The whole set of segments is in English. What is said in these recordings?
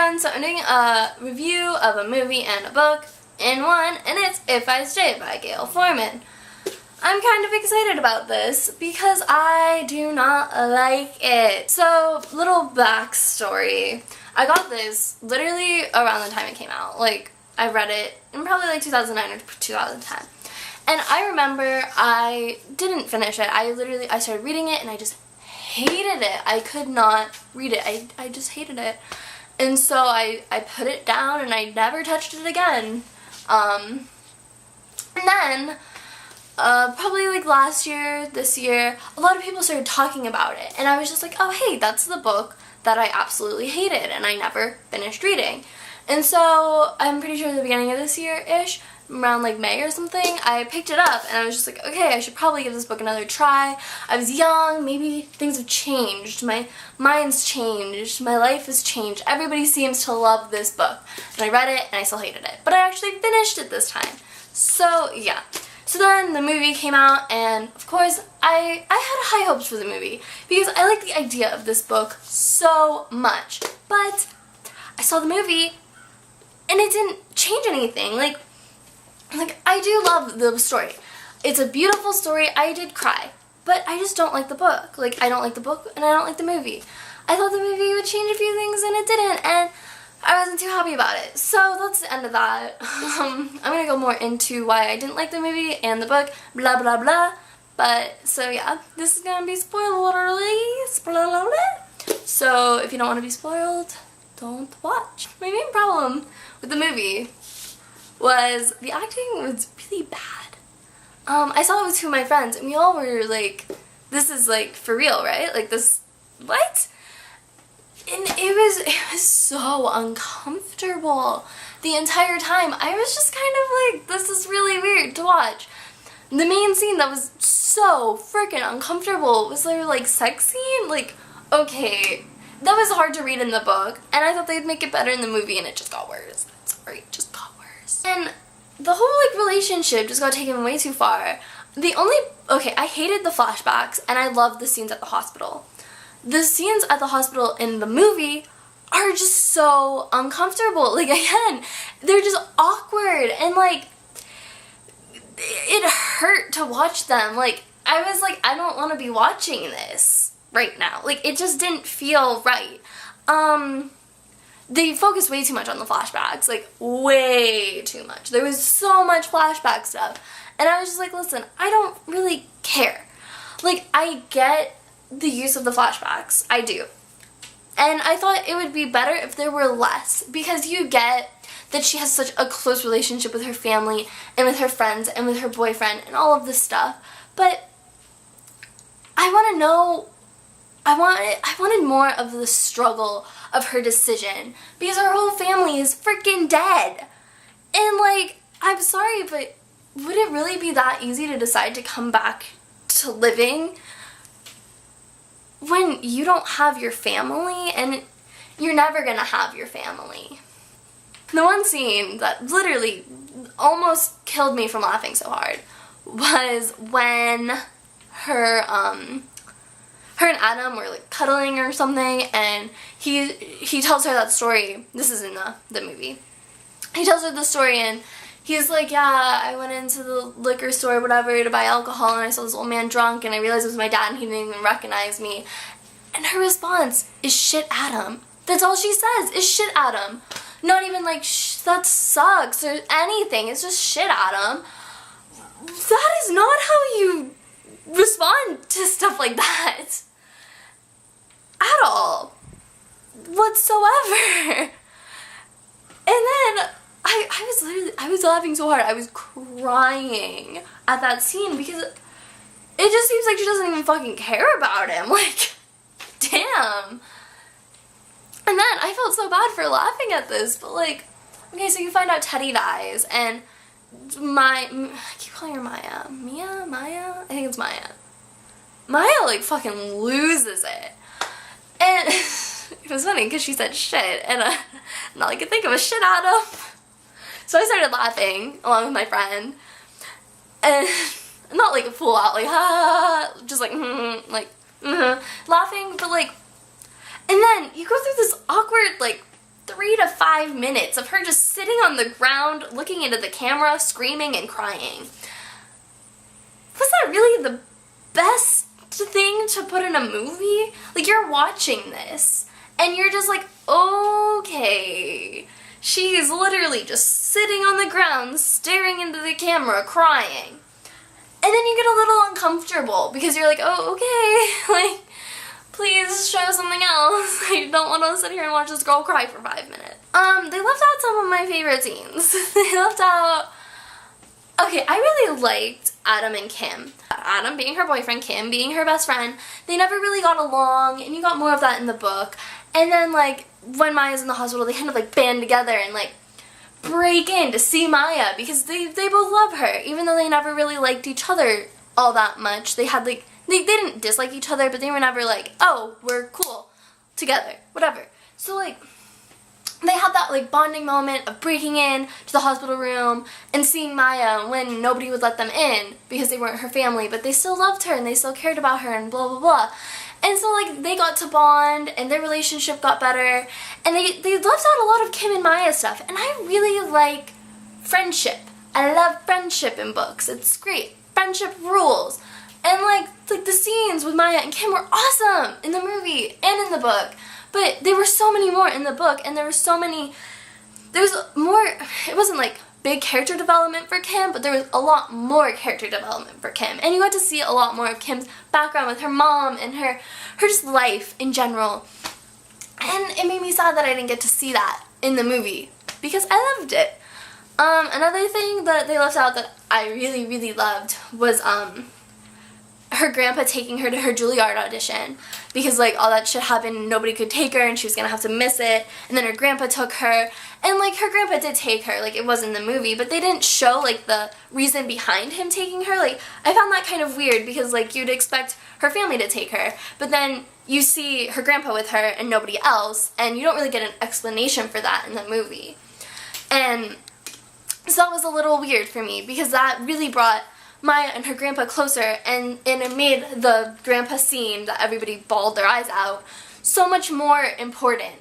everyone, so I'm doing a review of a movie and a book in one, and it's If I Stay by Gail Forman. I'm kind of excited about this because I do not like it. So, little backstory. I got this literally around the time it came out. Like, I read it in probably like 2009 or 2010. And I remember I didn't finish it. I started reading it and I just hated it. I could not read it. I just hated it. And so I put it down and I never touched it again. And then, probably like last year, this year, a lot of people started talking about it. And I was just like, oh hey, that's the book that I absolutely hated and I never finished reading. And so I'm pretty sure at the beginning of this year-ish, around like May or something, I picked it up and I was just like, okay, I should probably give this book another try. I was young, maybe things have changed, my mind's changed, my life has changed, everybody seems to love this book. And I read it and I still hated it, but I actually finished it this time. So yeah. So then the movie came out and of course I had high hopes for the movie because I like the idea of this book so much. But I saw the movie and it didn't change anything. Like I do love the story. It's a beautiful story. I did cry. But I just don't like the book. Like, I don't like the book and I don't like the movie. I thought the movie would change a few things and it didn't, and I wasn't too happy about it. So that's the end of that. I'm gonna go more into why I didn't like the movie and the book, blah blah blah. But, so yeah, this is gonna be spoiler-y. So if you don't want to be spoiled, don't watch. My main problem with the movie was the acting was really bad. I saw it with two of my friends and we all were like, this is like for real, right? Like this, what? And it was so uncomfortable the entire time. I was just kind of like, this is really weird to watch. The main scene that was so freaking uncomfortable was their like sex scene. Like, okay, that was hard to read in the book and I thought they'd make it better in the movie and it just got worse. Sorry, it just got worse. And the whole like relationship just got taken way too far. Okay, I hated the flashbacks and I loved the scenes at the hospital. The scenes at the hospital in the movie are just so uncomfortable. Like, again, they're just awkward and like, it hurt to watch them. Like, I was like, I don't want to be watching this right now. Like, it just didn't feel right. They focused way too much on the flashbacks, like way too much. There was so much flashback stuff. And I was just like, listen, I don't really care. Like, I get the use of the flashbacks. I do. And I thought it would be better if there were less, because you get that she has such a close relationship with her family and with her friends and with her boyfriend and all of this stuff. But I want to know, I wanted more of the struggle of her decision, because her whole family is freaking dead. And like, I'm sorry, but would it really be that easy to decide to come back to living when you don't have your family and you're never gonna have your family? The one scene that literally almost killed me from laughing so hard was when her and Adam were like cuddling or something, and he tells her that story. This is in the movie. He tells her the story and he's like, yeah, I went into the liquor store or whatever to buy alcohol and I saw this old man drunk and I realized it was my dad and he didn't even recognize me. And her response is, shit, Adam. That's all she says, is shit, Adam. Not even like, that sucks or anything. It's just shit, Adam. That is not how you respond to stuff like that. At all. Whatsoever. And then I was laughing so hard. I was crying at that scene because it just seems like she doesn't even fucking care about him. Like, damn. And then I felt so bad for laughing at this, but like, okay, so you find out Teddy dies and I keep calling her Maya. Maya? I think it's Maya. Maya like fucking loses it. And it was funny because she said shit, and all I could think of was shit, Adam. So I started laughing along with my friend, and not like a full out like ha, just like laughing, but like, and then you go through this awkward like 3 5 minutes of her just sitting on the ground, looking into the camera, screaming and crying. Was that really the best thing to put in a movie? Like, you're watching this, and you're just like, okay. She's literally just sitting on the ground, staring into the camera, crying. And then you get a little uncomfortable, because you're like, oh, okay, like, please show something else. I don't want to sit here and watch this girl cry for 5 minutes. They left out some of my favorite scenes. They left out... Okay, I really liked Adam and Kim. Adam being her boyfriend, Kim being her best friend. They never really got along, and you got more of that in the book. And then, like, when Maya's in the hospital, they kind of, like, band together and, like, break in to see Maya, because they both love her, even though they never really liked each other all that much. They had, like, they didn't dislike each other, but they were never like, oh, we're cool together, whatever. So, like, they had that, like, bonding moment of breaking in to the hospital room and seeing Maya when nobody would let them in because they weren't her family, but they still loved her and they still cared about her and blah, blah, blah. And so, like, they got to bond and their relationship got better, and they left out a lot of Kim and Maya stuff, and I really like friendship. I love friendship in books. It's great. Friendship rules. And, like the scenes with Maya and Kim were awesome in the movie and in the book. But there were so many more in the book, and there was more, it wasn't like big character development for Kim, but there was a lot more character development for Kim. And you got to see a lot more of Kim's background with her mom and her just life in general. And it made me sad that I didn't get to see that in the movie, because I loved it. Another thing that they left out that I really, really loved was, her grandpa taking her to her Juilliard audition, because, like, all that shit happened and nobody could take her and she was gonna have to miss it, and then her grandpa took her, and, like, her grandpa did take her, like, it was in the movie, but they didn't show, like, the reason behind him taking her. Like, I found that kind of weird, because, like, you'd expect her family to take her, but then you see her grandpa with her and nobody else, and you don't really get an explanation for that in the movie. And so that was a little weird for me, because that really brought Maya and her grandpa closer, and it made the grandpa scene that everybody bawled their eyes out so much more important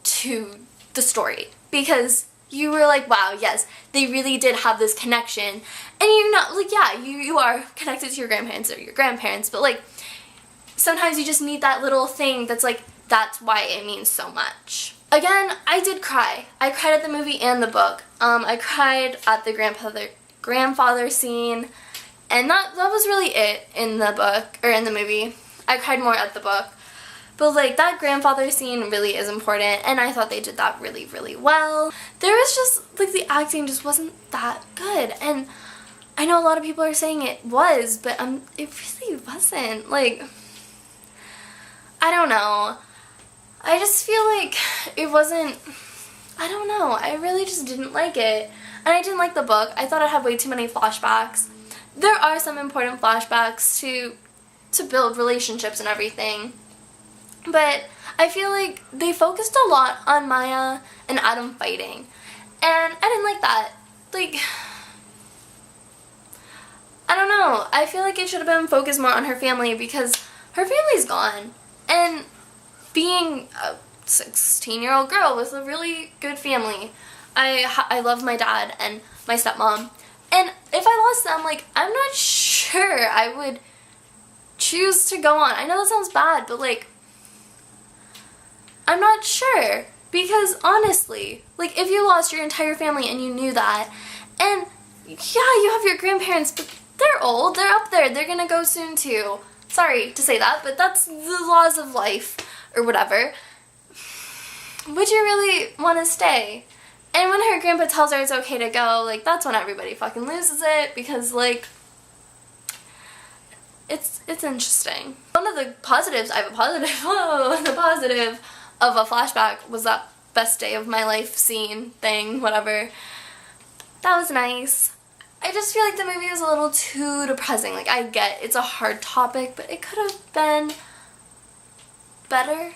to the story, because you were like, wow, yes, they really did have this connection. And you're not, like, yeah, you are connected to your grandparents or your grandparents, but, like, sometimes you just need that little thing that's like, that's why it means so much. Again, I did cry. I cried at the movie and the book. I cried at the grandfather scene. And that was really it in the book, or in the movie. I cried more at the book. But, like, that grandfather scene really is important, and I thought they did that really, really well. There was just, like, the acting just wasn't that good. And I know a lot of people are saying it was, but it really wasn't. Like, I don't know. I just feel like it wasn't, I don't know. I really just didn't like it. And I didn't like the book. I thought it had way too many flashbacks. There are some important flashbacks to build relationships and everything, but I feel like they focused a lot on Maya and Adam fighting, and I didn't like that. Like, I don't know, I feel like it should have been focused more on her family, because her family's gone, and being a 16-year-old girl with a really good family, I love my dad and my stepmom. And if I lost them, like, I'm not sure I would choose to go on. I know that sounds bad, but, like, I'm not sure. Because, honestly, like, if you lost your entire family and you knew that, and, yeah, you have your grandparents, but they're old, they're up there, they're gonna go soon, too. Sorry to say that, but that's the laws of life, or whatever. Would you really want to stay? And when her grandpa tells her it's okay to go, like, that's when everybody fucking loses it, because, like, it's interesting. One of the positives, the positive of a flashback was that best day of my life scene thing, whatever. That was nice. I just feel like the movie was a little too depressing. Like, I get it's a hard topic, but it could have been better.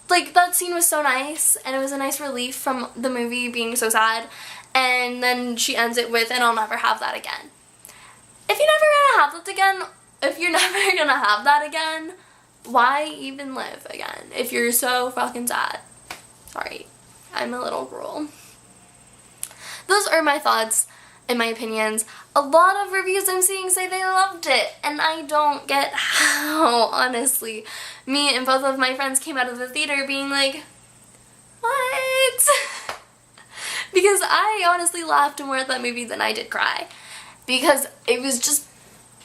Like, that scene was so nice, and it was a nice relief from the movie being so sad, and then she ends it with, and I'll never have that again. If you're never gonna have that again, why even live again if you're so fucking sad? Sorry. I'm a little cruel. Those are my thoughts and my opinions. A lot of reviews I'm seeing say they loved it, and I don't get how, honestly. Me and both of my friends came out of the theater being like, what? Because I honestly laughed more at that movie than I did cry. Because it was just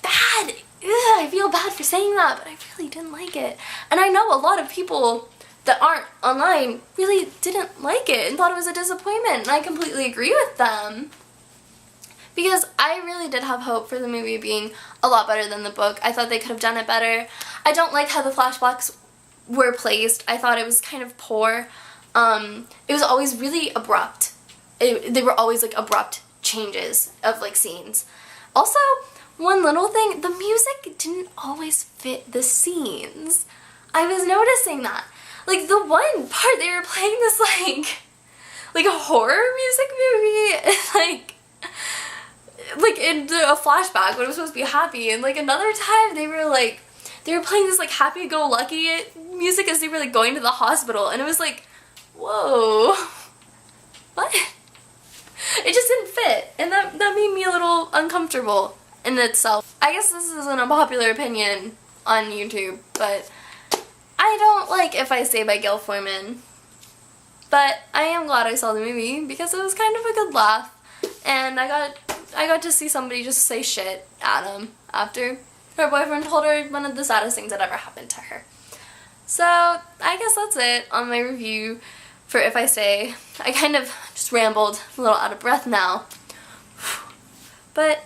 bad. Ugh, I feel bad for saying that, but I really didn't like it. And I know a lot of people that aren't online really didn't like it and thought it was a disappointment, and I completely agree with them. Because I really did have hope for the movie being a lot better than the book. I thought they could have done it better. I don't like how the flashbacks were placed. I thought it was kind of poor. It was always really abrupt. They were always like abrupt changes of like scenes. Also, one little thing, the music didn't always fit the scenes. I was noticing that. Like the one part they were playing this like a horror music movie, like in a flashback when it was supposed to be happy, and like another time they were playing this like happy-go-lucky music as they were like going to the hospital, and it was like, whoa, what? It just didn't fit, and that made me a little uncomfortable in itself. I guess this is an unpopular opinion on YouTube, but I don't like If I Stay by Gail Forman. But I am glad I saw the movie because it was kind of a good laugh, and I got to see somebody just say shit at him after her boyfriend told her one of the saddest things that ever happened to her. So I guess that's it on my review for If I Stay. I kind of just rambled, a little out of breath now. But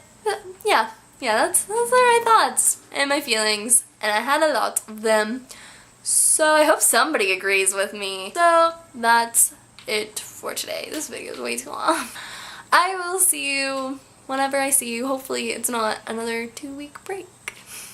yeah, those are my thoughts and my feelings, and I had a lot of them. So I hope somebody agrees with me. So that's it for today. This video is way too long. I will see you whenever I see you. Hopefully it's not another 2-week break.